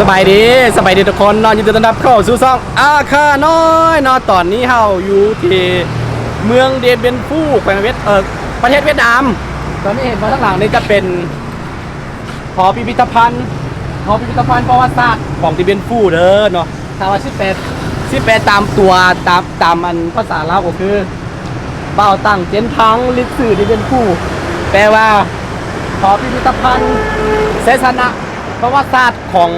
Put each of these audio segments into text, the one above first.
สบายดีทุกคนนอนยินดีต้อนรับเข้าสู่ช่องอาคาน้อยนอนตอนนี้เฮาอยู่ที่เมืองเดเบนฟูแขวงประเทศเวียดนามตอนนี้เห็นมาข้างหลังนี่จะเป็นหอพิพิธภัณฑ์ประวัติศาสตร์ของเดเบนฟูเด้อเนาะถ้าว่า18ตามตัวตามอันภาษาลาวก็คือเบ้าตั้งเจนทังลิสื่อเดเบนฟูแปลว่าหอพิพิธภัณฑ์เสสนะประวัติศาสตร์ของ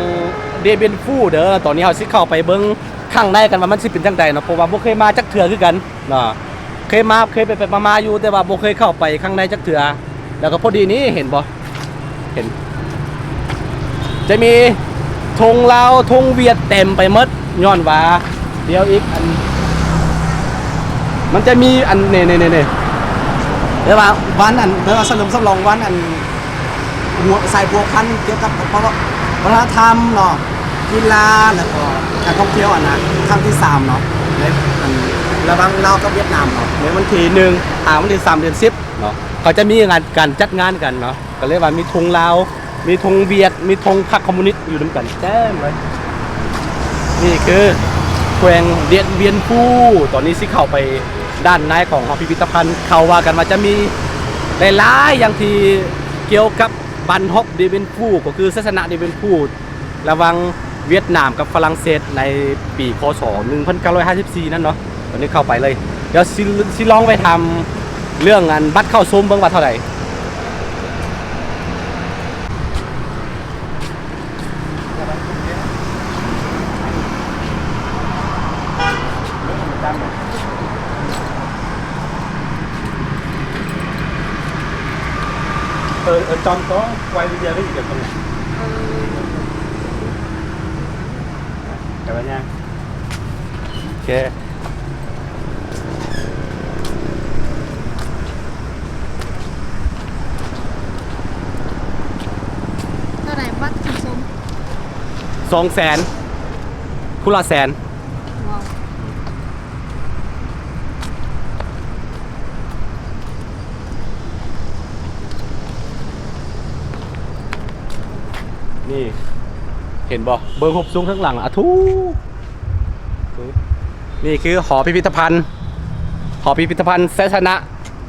เดเบนฟูเด้อตอนนี้เราสิเข้าไปเบิ้งข้างในกันว่ามันสิเป็นจังใดเนาะเพราะว่าบ่เคยมาจักเทื่อคือกันเนาะเคยไปมาอยู่แต่ว่าบ่เคยเข้าไปข้างในจักเทื่อแล้วก็พอดีนี้เห็นบ่เห็นจะมีธงลาวธงเวียดเต็มไปหมดย้อนว่าเดี๋ยวอีกอันมันจะมีอันนี่เดี๋ยวว่าวันอันเดี๋ยวสรุปสำรองวันอันหัวใส่บัวพันเกี่ยวกับวัฒนธรรมเนาะกีฬาแล้วก็การท่องเที่ยวนะครั้งที่3เนาะในระหว่างลาวกับเวียดนามเนาะในวันที่1วันที่3 เดือน 10เนาะเขาจะมีงานการจัดงานกันเนาะก็เรียกว่ามีธงลาวมีธงเวียดมีธงพรรคคอมมิวนิสต์อยู่ด้วยกันแจ้มเลยนี่คือแขวงเดียนเบียนฟูตอนนี้สิเข้าไปด้านในของพิพิธภัณฑ์เขาว่ากันว่าจะมีหลายๆอย่างที่เกี่ยวกับบันฮอกเดเบนฟูก็คือศาสนาเดเบนฟูระหว่างเวียดนามกับฝรั่งเศสในปีคศ1954นั่นเนาะตอนนี้เข้าไปเลยเดี๋ยวสิลองไปทำเรื่องงานบัตรเข้าชมเบิ่งว่าเท่าไหร่ở trong có quay video cái gì được không nhỉ? Chào bạn nha. Ok. Sao này bắt thằng súng? 200,000 คู่ละ100,000 Wow. นี่เห็นบ่เบิ้งหบสูงข้างหลังอะทูนี่คือหอพิพิธภัณฑ์ศาสนะ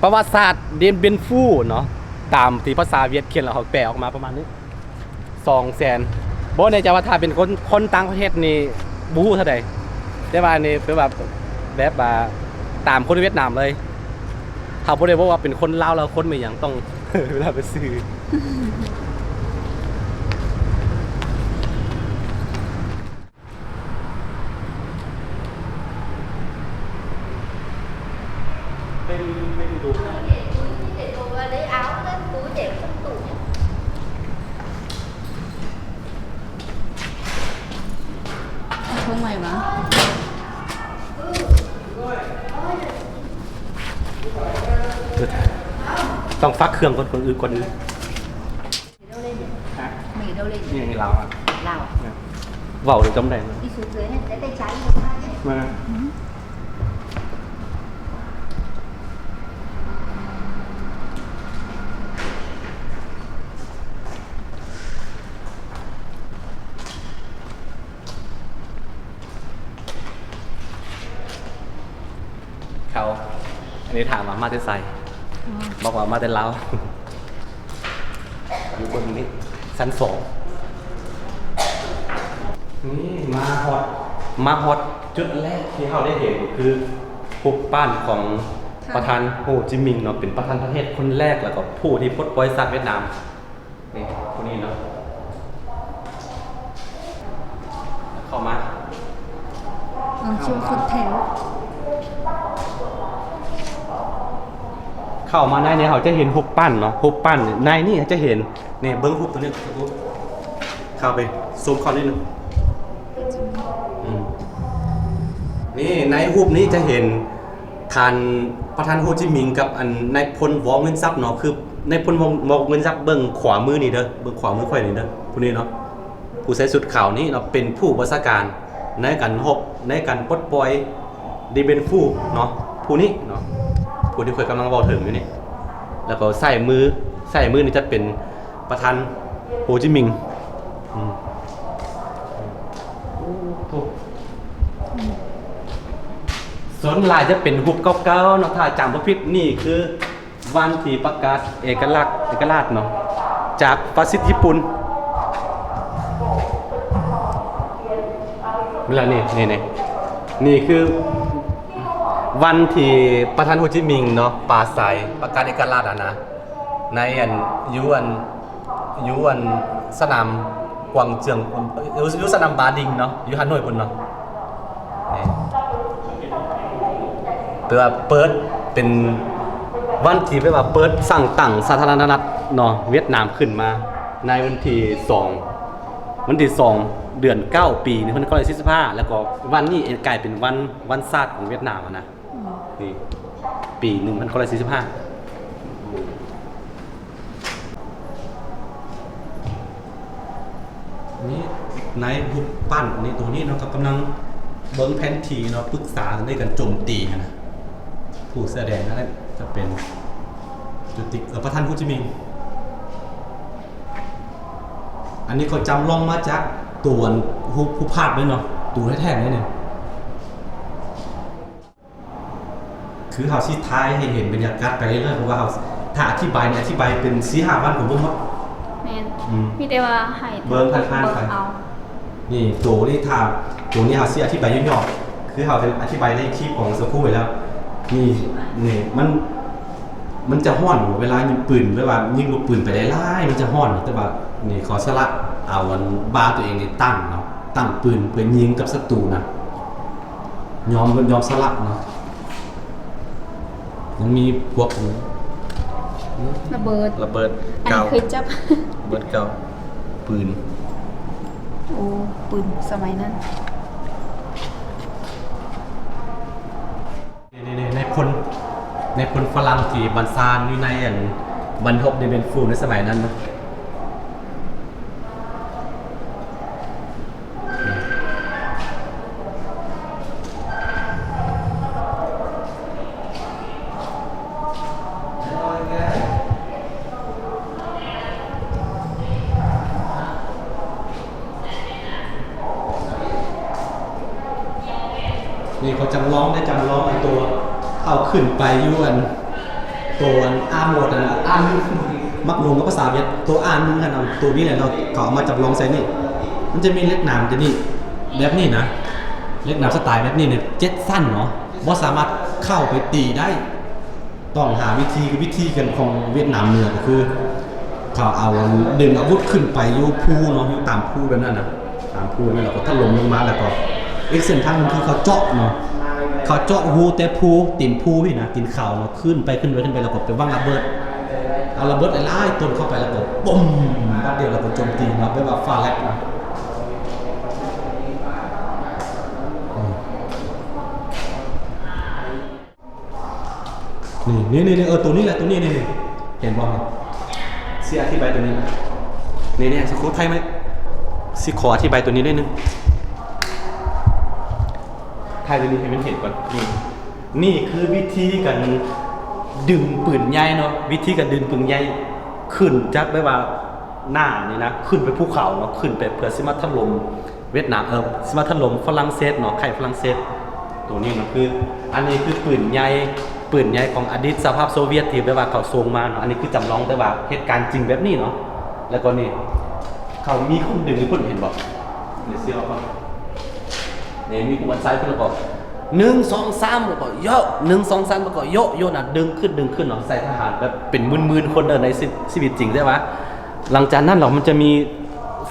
ประวัติศาสตร์เดียนเบียนฟูเนาะตามที่ภาษาเวียดเขียนแล้วเขาแปลออกมาประมาณนี้200,000บ่ในใจว่าถ้าเป็นคนต่างประเทศนี่บูฮู้เท่าใดแต่ว่านี่เป็นแบบว่าตามคนเวียดนามเลยเขาบ่ได้บอกว่าเป็นคนลาวแล้วคนไม่หยังต้อง เวลาไปซื้อไม่ดู để cô lấy áo cái túi để trong tủ nhé. Không mày mà. ต้องฟักเครื่องคนอื่น Mày đâu lên nhỉ? Mày đâu lên นี่ nhỉ? ไงเราอ่ะ Lào à? เว้าถึงจำได้ Đi xuống dưới này, lấy tay trái một hai nhé. มาเขาอันนี้ถามว่ามาแต่ไซบอกว่ามาแต่ลาวอยู่บนนี้ชั้น2นี่มาฮอตจุดแรกที่เราได้เห็นคือรูปปั้นของประธานโฮจิมินห์เนาะเป็นประธานประเทศคนแรกแล้วก็ผู้ที่ปลดปล่อยสัตว์เวียดนามนี่คนนี้เนาะเข้ามา Chưa phật thèo. เข้ามาในนี้เขาจะเห็นรูปปั้นเนาะรูปปั้นในนี่จะเห็นเนี่ยเบิ้งรูปตัวนี้เข้าไปซูมเข้านิดนึงนี่ในรูปนี้จะเห็นทานประธานโฮจิมินห์กับอันนายพลวอเงินทรัพย์เนาะคือนายพลวอเงินทรัพย์เบิ้งขวามือนี่เด้อเบิ้งขวามือค่อยนี่เด้อผู้นี้เนาะผู้ใส่สุดขาวนี่เนาะเป็นผู้บัญชาการในการปลดปล่อยดีเบนฟูเนาะผู้นี้เนาะผู้ที่เคยกำลังเว้าถึงอยู่นี่แล้วก็ใส่มือนี่จะเป็นประธานโฮจิมินห์ ส่วนลายจะเป็นรูปเก่าๆเนาะถ้าจำบ่ผิดนี่คือวันที่ประกาศเอกราชเนาะจากฟาสซิสต์ญี่ปุ่นแล้วนี่คือวันที่ประธานโฮจิมินห์เนาะปราศัยประกาศเอกราชนะในยุอันสนามกวางเจียงยุสนามบาดิงเนาะอยู่ฮานอยพุ่นเนาะนี่เพื่อเปิดเป็นวันที่ไปว่าเปิดสั่งตั้งสาธารณรัฐเนาะเวียดนามขึ้นมาในวันที่2เดือน9ปี1945แล้วก็วันนี้กลายเป็นวันชาติของเวียดนามนะนี่ปี1945นี่ในรูปปั้นนี่ตัวนี้เนาะก็กำลังเบิ้งแผนที่เนาะปรึกษากันได้กันโจมตีนะผู้แสดงนั่นจะเป็นจุติประธานโฮจิมินห์อันนี้เขาจำลองมาจากตัวผู้พาดด้วยเนาะตัวแท้ๆนี่เนี่ยคือเขาชี้ท้ายให้เห็นบรรยากาศไปเรื่อยๆเพราะว่าเขาถ้าอธิบายเป็น4-5 วันผมเบิ่งว่ามีแต่ว่าให้ เบิ่งผ่านๆไปนี่ตัวนี้ตัวนี้เขาสิอธิบายย่อๆคือเขาจะอธิบายในคลิปของสักครู่ไปแล้วนี่มันจะห้อนเวลายิงปืนเวลายิงลูกปืนไปได้ไล่มันจะห้อนแต่ว่านี่ขอสละเอาวันบาตัวเองนี่ตั้งเนาะตั้งปืนเพื่อยิงกับศัตรูนะยอมสละเนาะยังมีพวกระเบิดเก่าเคยจับระเบิดเก่าปืนโอ้ปืนสมัยนั้นในคนฝรั่งที่บันซานอยู่ในบันทบในเบนฟูในสมัยนั้นเนาะนี่เขาจำลองไอ้ตัวเอาขึ้นไปอยู่ตัวอาร์มโหมดอาร์มมักลงกับภาษาเวียดตัวอาร์มนึงกันเอาตัวนี้แหละเราเขาเอามาจำลองใส่นี่มันจะมีเล็กหนามจะนี่แบบนี้นะเล็กหนามสไตล์แบบนี้เนี่ยเจ็ดสั้นเนาะว่าสามารถเข้าไปตีได้ต้องหาวิธีกันของเวียดนามเหนือก็คือเขาเอาดึงอาวุธขึ้นไปอยู่ภูเนาะอยู่ตามภูแบบนั้นนะตามภูนี่เราก็ถล่มลงมาแล้วก็อีกเส้นทางนึงคือเขาเจาะเนาะเขาเจาะหูแต่ภูตีนภูพี่นะตีนเข่าเนาะขึ้นไปแล้วก็ไปวางระเบิดเอาระเบิดไล่ต้นเข้าไปแล้วก็ปุ้มบัดเดียวเราก็โจมตีเนาะแบบฟ้าแลบนะนี่ตัวนี้แหละตัวนี้นี่เห็นบ่เสียอธิบายตัวนี้นี่สกุลไทยไหมสิขออธิบายตัวนี้ได้นึงไทยตัวนี้ให้มันเห็นก่อนนี่คือวิธีการดึงปืนใหญ่เนาะวิธีการดึงปืนใหญ่ขึ้นจากแบบว่าหน้านี่นะขึ้นไปภูเขาเนาะขึ้นไปเพื่อสิมาถล่มเวียดนามสิมาถล่มฝรั่งเศสเนาะไข่ฝรั่งเศสตัวนี้มันคืออันนี้คือปืนใหญ่ของอดีตสหภาพโซเวียตที่แบบว่าเขาส่งมาเนาะอันนี้คือจำลองแต่ว่าเหตุการณ์จริงแบบนี้เนาะแล้วก็นี่เขามีคนดึงมีคนเห็นบอกนี่เสียวเขานี่มีคนซ้ายคนแล้วก็1 2 3แล้วก็โย1 2 3แล้วก็โยน่ะดึงขึ้นเนาะใส่ทหารแบบเป็นหมื่นๆคนในชีวิตจริงใช่ปะหลังจากนั้นเรามันจะมี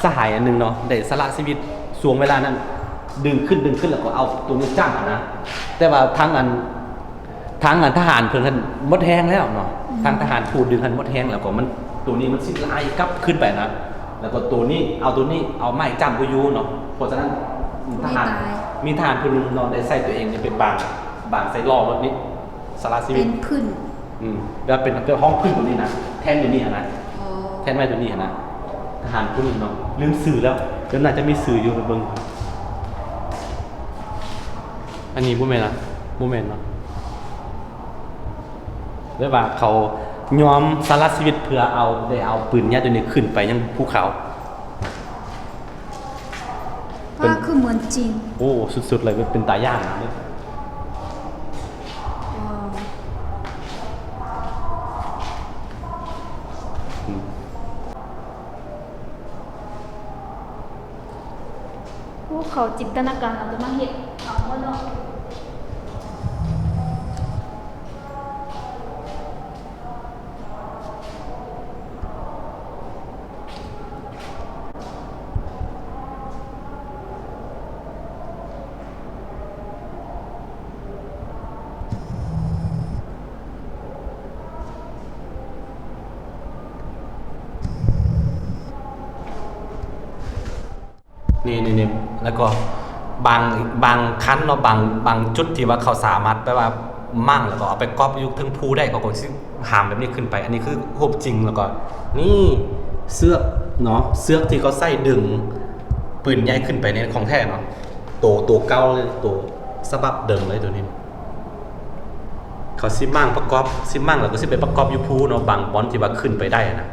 สหายอันนึงเนาะได้สละชีวิตช่วงเวลานั้นดึงขึ้นแล้วก็เอาตัวนี้จ้ำนะแต่ว่าทางอันทหารเพิ่นกันมดแห้งแล้วเนาะทางทหารพูดดึงกันมดแห้งแล้วก็มันตัวนี้มันสิลายกลับขึ้นไปนะแล้วก็ตัวนี้เอาไม้จ้ำก็อยู่เนาะเพราะฉะนั้นทหารมีทหารคนนึงนอนได้ใส่ตัวเองเนี่ยเป็นบางใส่ล้อรถนี้สละชีวิตเป็นพึ่งแล้วเป็นห้องพึ่งตัวนี้นะแทนตัวนี้นะแทนไว้ตัวนี้นะทหารคนนึงเนาะลืมสื่อแล้วเดี๋ยวน่าจะมีสื่ออยู่ไปเบิ่งอันนี้บ่แม่นนะบ่แม่นเนาะเรียกว่าเขายอมสละชีวิตเพื่อเอาปืนใหญ่ตัวนี้ขึ้นไปยังภูเขาว่าคือเหมือนจริงโอ้สุดๆเลยเป็นตาย่างนะ พวกเขาจินตนาการเราจะมาเห็นเอาว่าเนาะนี่แล้วก็บางคั้นเนาะบางจุดที่ว่าเขาสามารถแปลว่ามั่งแล้วก็เอาไปก๊อปยุคถึงภูได้เขาก็สิหามแบบนี้ขึ้นไป อันนี้คือรูปจริงแล้วก็นี่เสือกเนาะเสือกที่เขาใส่ดึงปืนใหญ่ขึ้นไปในของแท้เนาะตัวเก่าเลยตัวฉบับเดิมเลยตัวนี้เขาสิมั่งประกอบสิมั่งแล้วก็สิไปประกอบยุคภูเนาะบางบอนที่ว่าขึ้นไปได้นะ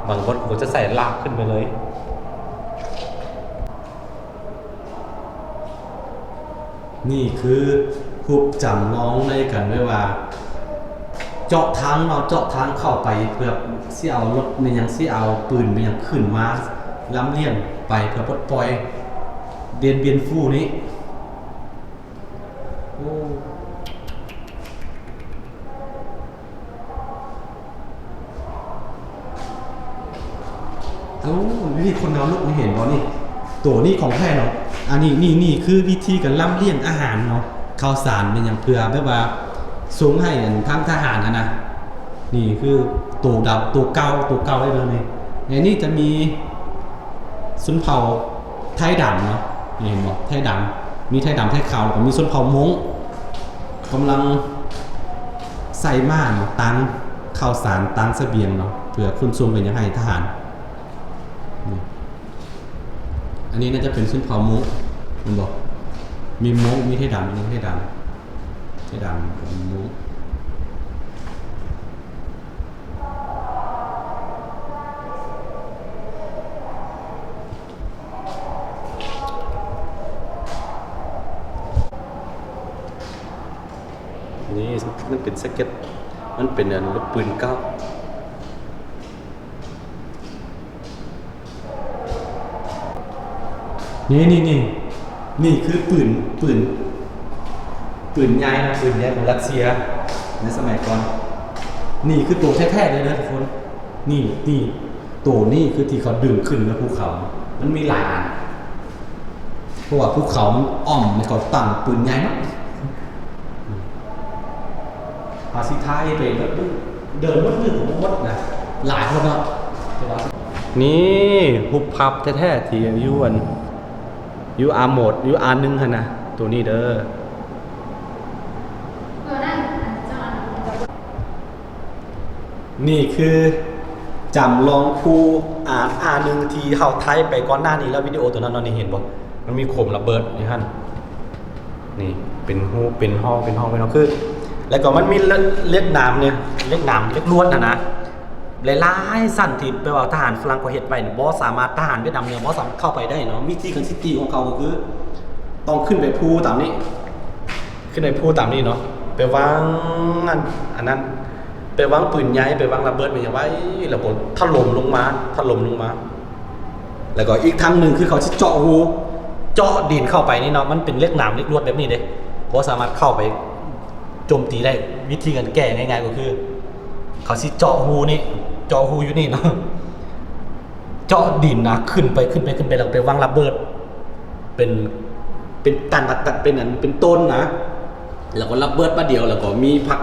บางบอนเขาจะใส่ลากขึ้นไปเลยนี่คือรูปจำลองในกันไว้ว่าเจาะทางเราเจาะทางเข้าไปเพื่อสิเอารถในยังสิเอาปืนในยังขึ้นมาล้ำเลียงไปเพื่อปลดปล่อยเดียนเบียนฟู่นี้โอ้เอ้านี่คนเอาลูกนี่เห็นบ่นี่ตัวนี้ของแท้เนาะอันนี้นี่คือวิธีการล้ำเลียงอาหารเนาะข้าวสารเป็นอย่างเพื่อแบบว่าสูงให้ทางทหารนะนี่คือตัวดับตัวเก่าได้เลยนี่ในนี้จะมีชนเผ่าไทยดำเนาะเห็นบ่ไทยดำมีไทยดำไทยขาวแล้วก็มีชนเผ่ามงกำลังใส่ม่านตั้งข้าวสารตั้งเสบียงเนาะเพื่อคุณส่งไปยังให้ทหารอันนี้น่าจะเป็นชนเผ่ามงมันบอกมีมงมีไทยดำมีไทยดำมีมงนี่มันเป็นสเก็ตมันเป็นลูกปืนเก้านี่คือปืนใหญ่นะปืนใหญ่ของรัสเซียในสมัยก่อนนี่คือตัวแท้ๆเลยนะทุกคนนี่ตัวนี่คือที่เขาดึงขึ้นแล้วภูเขามันมีหลายอันเพราะว่าภูเขามันอ่อมในเขาตั้งปืนใหญ่มากพาสิท้ายไปแบบเดินวัดมือของวัดนะหลายคนเนาะนี่หุบพับแท้ๆที่ยูอาร์โหมดยูอาร์1ฮะนะตัวนี้เด้อนี่คือจำลองภูR1ที่เฮาไทยไปก่อนหน้านี้แล้ววิดีโอตัวนั้นนี่เห็นบ่มันมีโคมระเบิดนี่หั่นนี่เป็นหูเป็นห้องคือแล้วก็มันมีเล็กน้ำเนี่ยเล็กลวดนะหลายๆสั้นที่ไปว่าทหารฝรั่งก็เฮ็ดไว้นี่บ่สามารถทหารเวียดนามเนี่ยบ่สามารถเข้าไปได้เนาะวิธีการซิตี้ของเขาก็คือต้องขึ้นไปภูตามนี้เนาะไปวางอันนั้นไปวางปืนใหญ่ไปวางระเบิดไปอย่างไว้แล้วก็ถล่มลงมาแล้วก็อีกทางหนึ่งคือเขาสิเจาะดินเข้าไปนี่เนาะมันเป็นเล็กน้ำเล็กลวดแบบนี้เด้บ่สามารถเข้าไปโจมตีได้วิธีการแก้ง่ายๆก็คือเขาสิเจาะหูอยู่นี่เนาะเจาะดินนะขึ้นไปแล้วไปวางระเบิดเป็นตันเป็นต้นนะแล้วก็ระเบิดมาเดียวแล้วก็มีพัก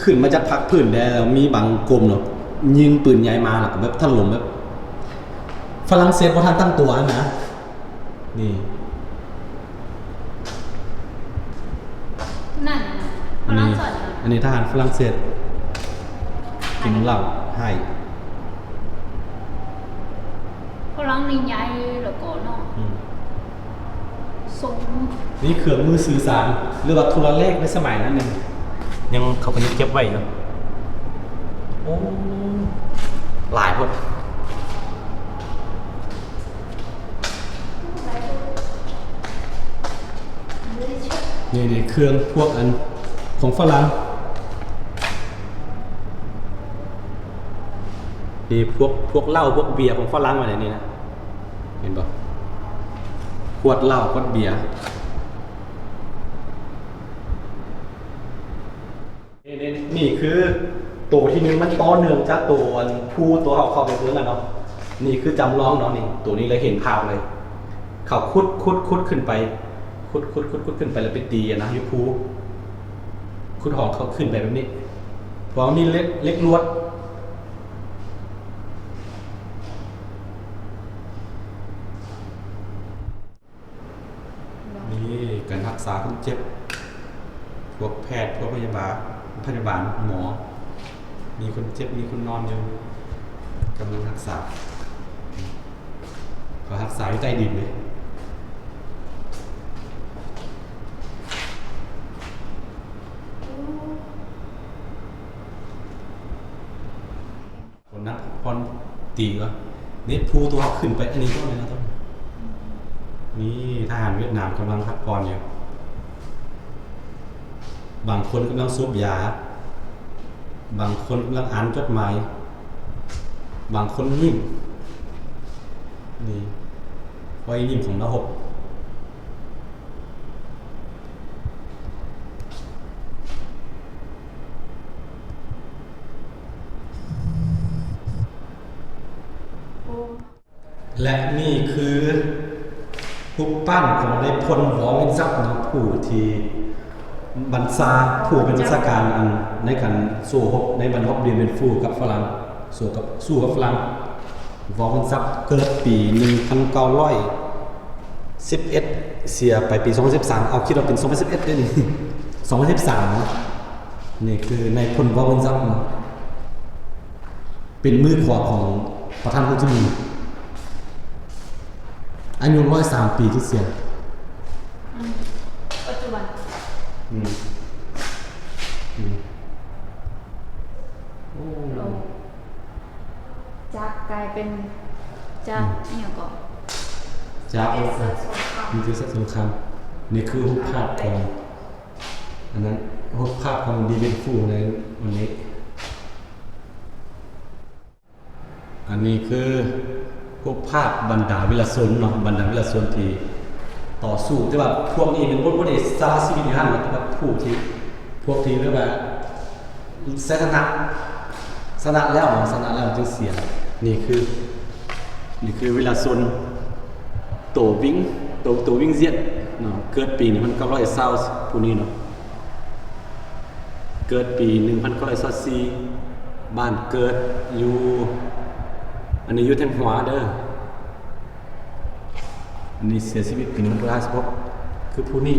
ขึ้นมาจากพักพื้นแล้วมีบางกลมเนาะยิงปืนใหญ่มาแล้วก็แบบถล่มแบบฝรั่งเศสบ่ทันตั้งตัวนะนี่นั่นฝรั่งเศสอันนี้ทหารฝรั่งเศสกินเหล้าให้ฝรั่งนี่ใหญ่แล้วก็เนาะสูงนี่เครื่องมือสื่อสารหรือว่าโทรเลขในสมัยนั้นยังเขาก็ยังเก็บไว้เนาะโอ้หลายคนนี่เครื่องพวกอันของฝรั่งนี่พวกเหล้าพวกเบียร์ของฝรั่งอะไรนี่นะเห็นป่ะ ขวดเหล้าขวดเบียร์นี่คือตัวที่หนึงมันต่อเนื่องจากตัวผู้ตัวเขาเข้าไปเพื่อนกันเนาะนี่คือจำลองเนาะนี่ตัวนี้เลยเห็นภาพเลยเขาคุดขึ้นไปคุดขึ้นไปแล้วไปตีนะยูพูคุดหอกเขาขึ้นไปแบบนี้เพราะนี่เล็กลวดนี่การรักษาคนเจ็บพวกแพทย์พวกพยาบาลหมอมีคนเจ็บมีคนนอนอยู่กำลังรักษาเขารักษาอยู่ใต้ดินเลยคนนักพรตีก็นี่พูตัวขึ้นไปอันนี้ก็เลยนะต้นนี่ทหารเวียดนามกำลังพักผ่อนอยู่บางคนกำลังสูบยาบางคนกำลังอ่านจดหมายบางคนยิ้มนี่ไว้ยิ้มของนหกและนี่คือรูปปั้นของในพลวอวินซับนะผู้ที่บัญชาผู้เป็นราชการอันในการสู้รบในบรรทบเดียนเป็นฟูกับฝรั่งสู้กับฝรั่งวอวินซับเกิดปี 1911 เสียไปปี 2013เอาคิดว่าเป็น 2011ด้วยนี่2013นะนี่คือในพลวอวินซับเป็นมือขวาของประธานโฮจิมินห์อายุ103 ปีที่เสีย ปัจจุบันจากกลายเป็นจากเนี่ยก็ จาก เอสเซอร์สงคราม มีคือสงครามนี่คือรูปภาพของอันนั้นรูปภาพของดีเวนฟูในวันนี้อันนี้คือรูปภาพบรรดาวิลชนเนาะบรรดาวิลชนที่ต่อสู้แต่ว่าพวกนี้เป็นพวกที่สละชีวิตในห้างแต่ว่าพวกที่เรียกว่าชนะแล้วจึงเสียนี่คือวิลชนโตวิ่งเซียนเนาะเกิดปี1920ผู้นี้เนาะเกิดปี1924บ้านเกิดอยู่อันนี้อยู่แทงหัวเด้ออันนี้เสียชีวิตปี1956คือผู้นี้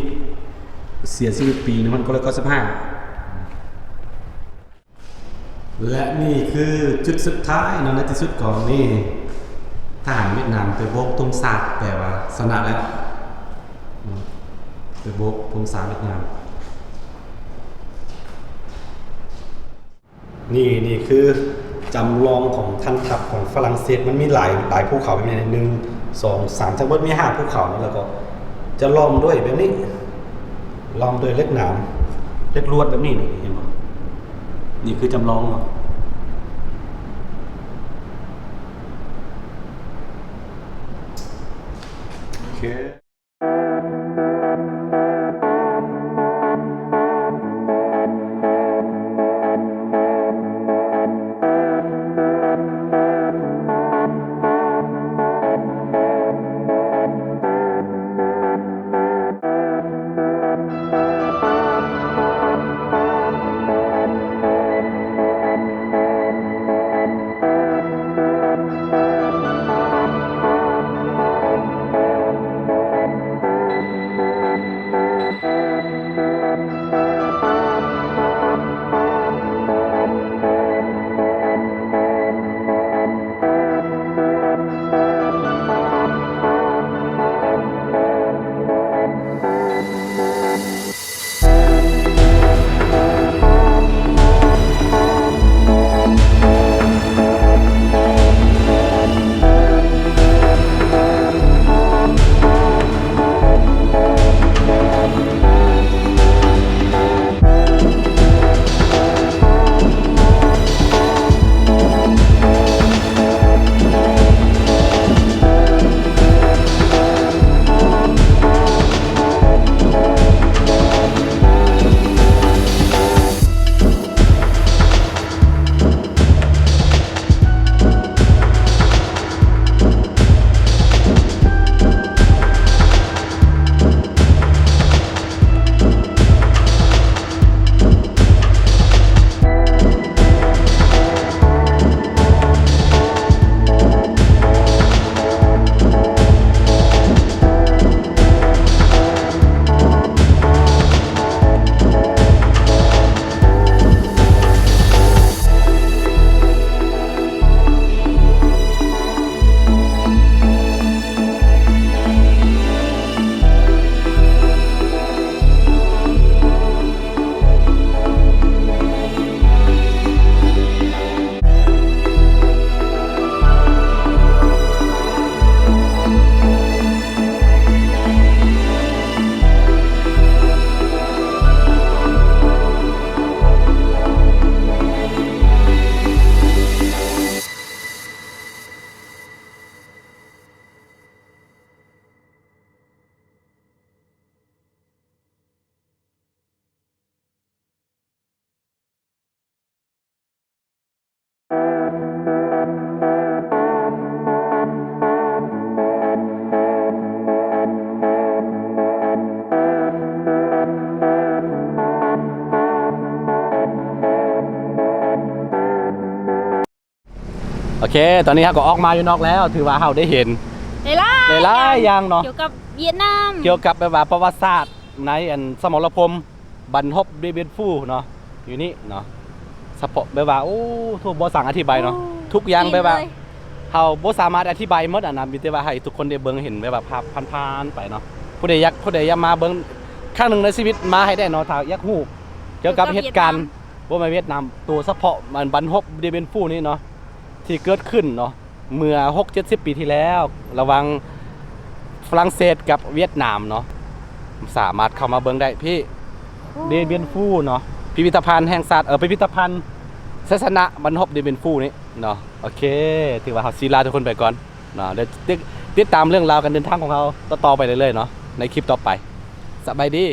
เสียชีวิตปี1995และนี่คือจุดสุดท้ายเนาะในที่สุดของนี่ทหารเวียดนามไปโบกธงชาติแต่ว่าชนะแล้วไปโบกธงชาติเวียดนามนี่คือจำลองของท่านทัพของฝรั่งเศสมันมีหลายภูเขาแบบนี้1 2 3ทั้งหมดมี5ภูเขาแล้วก็จะล้อมด้วยแบบนี้ล้อมด้วยเหล็กหนามเหล็กลวดแบบนี้เห็นไหมนี่คือจำลองเนาะโอเค เคตอนนี้เราก็ออกมาอยู่นอกแล้วถือว่าเราได้เห็น ได้ล่ะ อย่างเนาะ เกี่ยวกับเวียดนาม เกี่ยวกับแบบว่าประวัติศาสตร์ในอันสมรภูมิบันทบเดเบียนฟูเนาะอยู่นี่เนาะสปอแบบว่าโอ้ทุกบ่สั่งอธิบายเนาะทุกอย่างแบบว่าเฮาบ่สามารถอธิบายหมดอ่ะนะมีแต่ว่าให้ทุกคนได้เบิ่งเห็นแบบว่าภาพผ่านๆไปเนาะผู้ใดอยากมาเบิ่งครั้งหนึงในชีวิตมาให้ได้เนาะถ้าอยากฮู้เกี่ยวกับเหตุการณ์บ่มาเวียดนามตัวเฉพาะมันบันทบเดเบียนฟูนี่เนาะที่เกิดขึ้นเนาะเมื่อ 6-70 ปีที่แล้วระหว่างฝรั่งเศสกับเวียดนามเนาะสามารถเข้ามาเบิ่งได้พี่เดเบียนฟูเนาะพิพิธภัณฑ์แห่งศาสตร์พิพิธภัณฑ์ศาสนาบรรพบเดเบียนฟูนี่เนาะโอเคถือว่าเฮาศิลาทุกคนไปก่อนเนาะเดี๋ยวติดตามเรื่องราวการเดินทางของเราต่อไปเรื่อยๆเนาะในคลิปต่อไปสบายดี